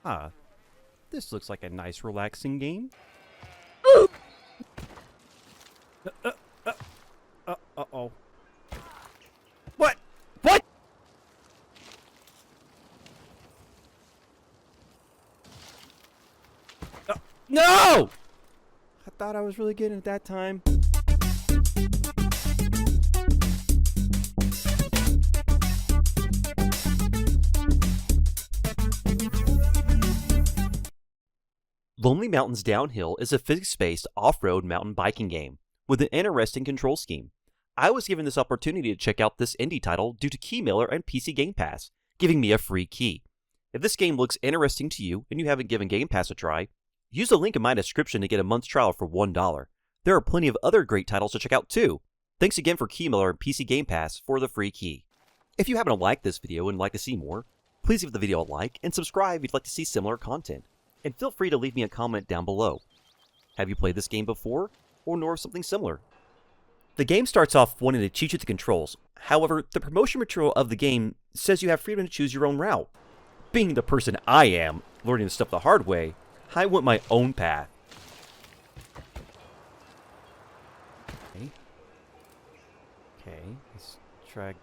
Ah, this looks like a nice relaxing game. Uh-oh. What? What? No! I thought I was really getting it that time. Lonely Mountains Downhill is a physics-based off-road mountain biking game with an interesting control scheme. I was given this opportunity to check out this indie title due to Keymailer and PC Game Pass, giving me a free key. If this game looks interesting to you and you haven't given Game Pass a try, use the link in my description to get a month's trial for $1. There are plenty of other great titles to check out too. Thanks again for Keymailer and PC Game Pass for the free key. If you happen to like this video and like to see more, please give the video a like and subscribe if you'd like to see similar content. And feel free to leave me a comment down below. Have you played this game before, or know of something similar? The game starts off wanting to teach you the controls. However, the promotion material of the game says you have freedom to choose your own route. Being the person I am, learning this stuff the hard way, I went my own path. Okay, let's try...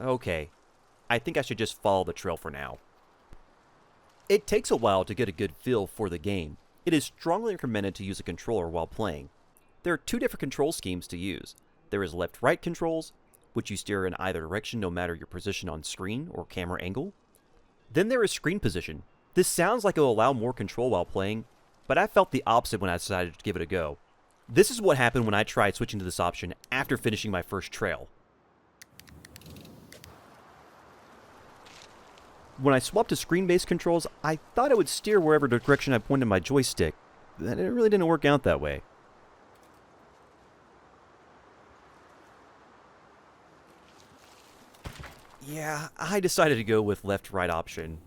Okay, I think I should just follow the trail for now. It takes a while to get a good feel for the game. It is strongly recommended to use a controller while playing. There are two different control schemes to use. There is left-right controls, which you steer in either direction no matter your position on screen or camera angle. Then there is screen position. This sounds like it will allow more control while playing, but I felt the opposite when I decided to give it a go. This is what happened when I tried switching to this option after finishing my first trail. When I swapped to screen-based controls, I thought it would steer wherever direction I pointed my joystick, but it really didn't work out that way. Yeah, I decided to go with left-right option,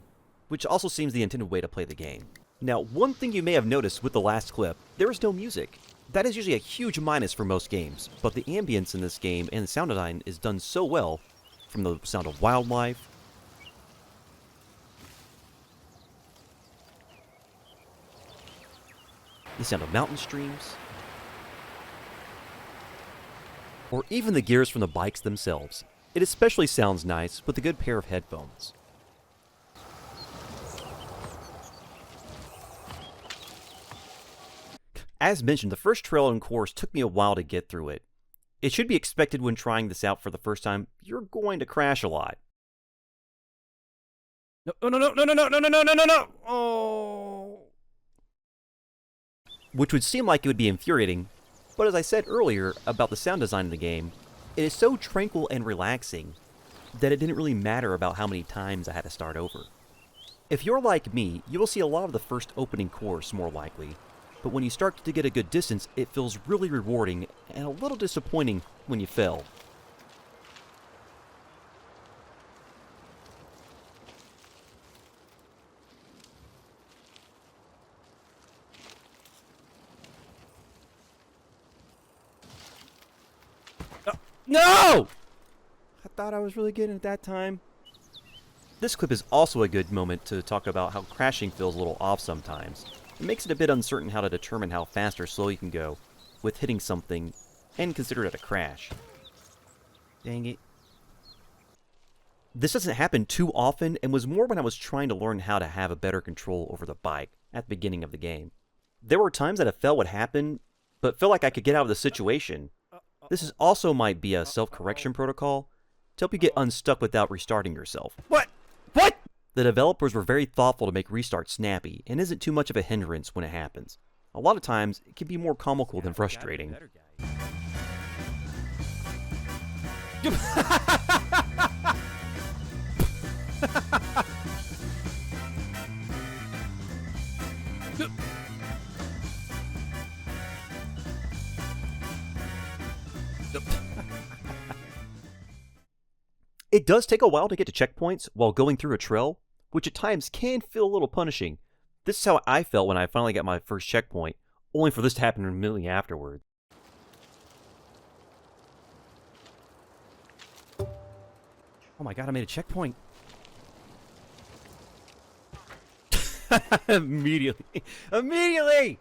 which also seems the intended way to play the game. Now, one thing you may have noticed with the last clip, there is no music. That is usually a huge minus for most games, but the ambience in this game and the sound design is done so well, from the sound of wildlife, the sound of mountain streams, or even the gears from the bikes themselves. It especially sounds nice with a good pair of headphones. As mentioned, the first trail and course took me a while to get through it. It should be expected when trying this out for the first time, you're going to crash a lot. No. Oh. Which would seem like it would be infuriating, but as I said earlier about the sound design of the game, it is so tranquil and relaxing that it didn't really matter about how many times I had to start over. If you're like me, you will see a lot of the first opening course more likely, but when you start to get a good distance, it feels really rewarding and a little disappointing when you fail. No! I thought I was really getting it that time. This clip is also a good moment to talk about how crashing feels a little off sometimes. It makes it a bit uncertain how to determine how fast or slow you can go with hitting something and consider it a crash. Dang it. This doesn't happen too often and was more when I was trying to learn how to have a better control over the bike at the beginning of the game. There were times that I felt would happen, but felt like I could get out of the situation. This is also might be a self-correction protocol to help you get unstuck without restarting yourself. What? The developers were very thoughtful to make restarts snappy and isn't too much of a hindrance when it happens. A lot of times, it can be more comical than frustrating. It does take a while to get to checkpoints while going through a trail, which at times can feel a little punishing. This is how I felt when I finally got my first checkpoint, only for this to happen immediately afterward. Oh my god, I made a checkpoint. Immediately. Immediately!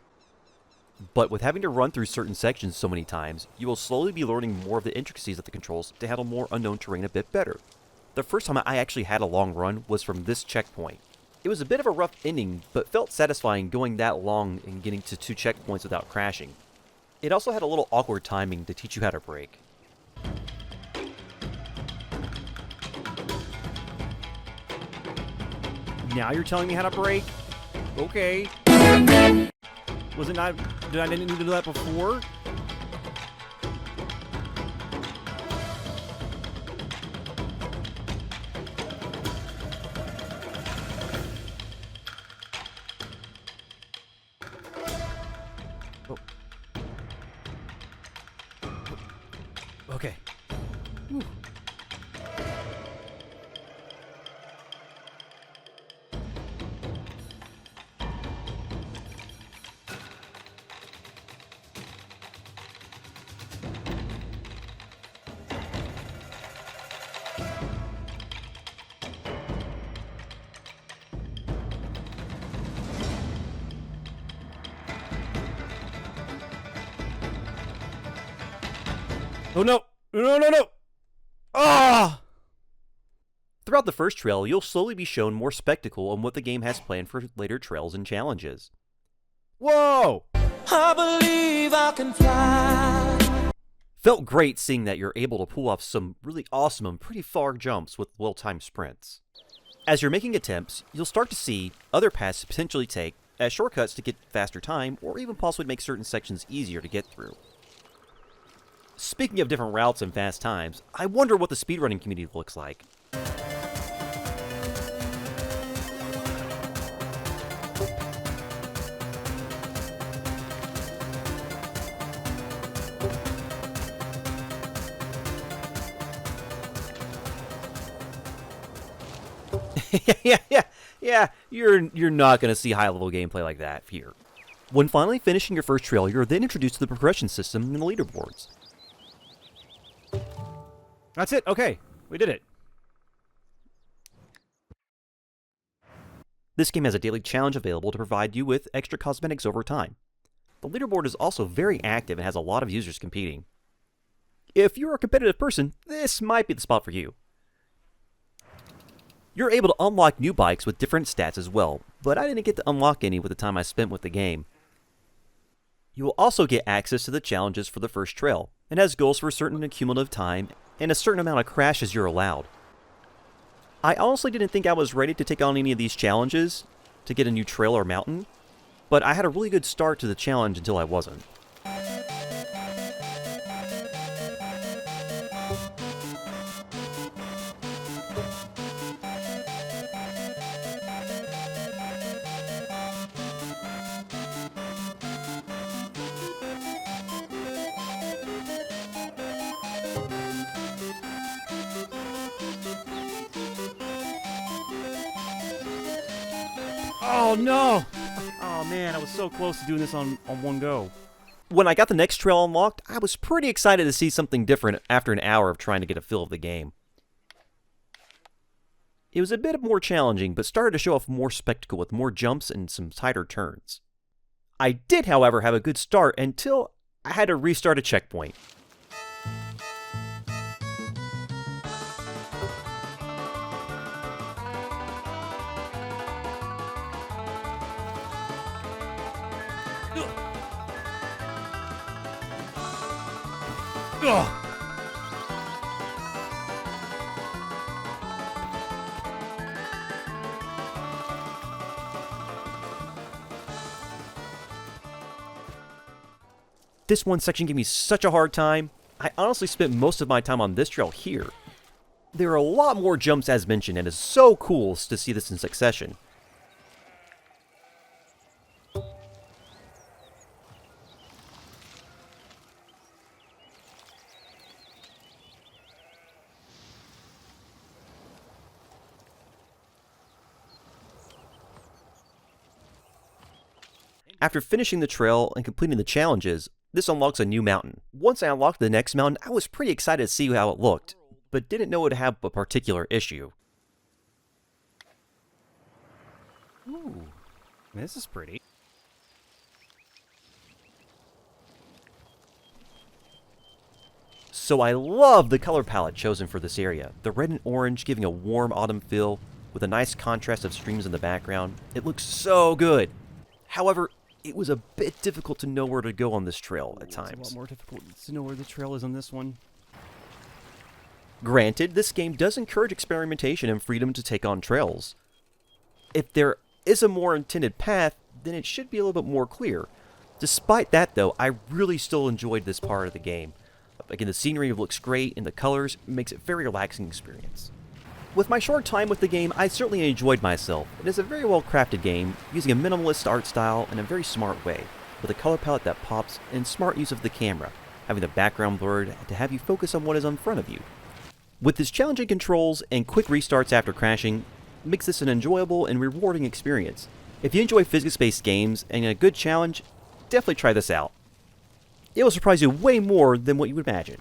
But with having to run through certain sections so many times, you will slowly be learning more of the intricacies of the controls to handle more unknown terrain a bit better. The first time I actually had a long run was from this checkpoint. It was a bit of a rough ending, but felt satisfying going that long and getting to 2 checkpoints without crashing. It also had a little awkward timing to teach you how to brake. Now you're telling me how to brake? Okay. Was it not? Did I didn't need to do that before? Oh. Okay. Whew. Oh no! No, no, no! Ah! Throughout the first trail, you'll slowly be shown more spectacle on what the game has planned for later trails and challenges. Whoa! I believe I can fly. Felt great seeing that you're able to pull off some really awesome and pretty far jumps with well-timed sprints. As you're making attempts, you'll start to see other paths to potentially take as shortcuts to get faster time, or even possibly make certain sections easier to get through. Speaking of different routes and fast times, I wonder what the speedrunning community looks like. Yeah, you're not going to see high-level gameplay like that here. When finally finishing your first trail, you're then introduced to the progression system and the leaderboards. That's it. Okay, we did it. This game has a daily challenge available to provide you with extra cosmetics over time. The leaderboard is also very active and has a lot of users competing. If you're a competitive person, this might be the spot for you. You're able to unlock new bikes with different stats as well, but I didn't get to unlock any with the time I spent with the game. You will also get access to the challenges for the first trail. It has goals for a certain cumulative time and a certain amount of crashes you're allowed. I honestly didn't think I was ready to take on any of these challenges to get a new trail or mountain, but I had a really good start to the challenge until I wasn't. Oh no! Oh man, I was so close to doing this on one go. When I got the next trail unlocked, I was pretty excited to see something different after an hour of trying to get a feel of the game. It was a bit more challenging, but started to show off more spectacle with more jumps and some tighter turns. I did, however, have a good start until I had to restart a checkpoint. Ugh. This one section gave me such a hard time. I honestly spent most of my time on this trail here. There are a lot more jumps as mentioned, and it's so cool to see this in succession. After finishing the trail and completing the challenges, this unlocks a new mountain. Once I unlocked the next mountain, I was pretty excited to see how it looked. but didn't know it would have a particular issue. Ooh, this is pretty. So I love the color palette chosen for this area. The red and orange giving a warm autumn feel with a nice contrast of streams in the background. It looks so good. However, it was a bit difficult to know where to go on this trail at times. It's a lot more difficult to know where the trail is on this one. Granted, this game does encourage experimentation and freedom to take on trails. If there is a more intended path, then it should be a little bit more clear. Despite that though, I really still enjoyed this part of the game. Again, the scenery looks great and the colors makes it a very relaxing experience. With my short time with the game, I certainly enjoyed myself. It is a very well crafted game, using a minimalist art style in a very smart way, with a color palette that pops and smart use of the camera, having the background blurred to have you focus on what is in front of you. With its challenging controls and quick restarts after crashing, makes this an enjoyable and rewarding experience. If you enjoy physics-based games and a good challenge, definitely try this out. It will surprise you way more than what you would imagine.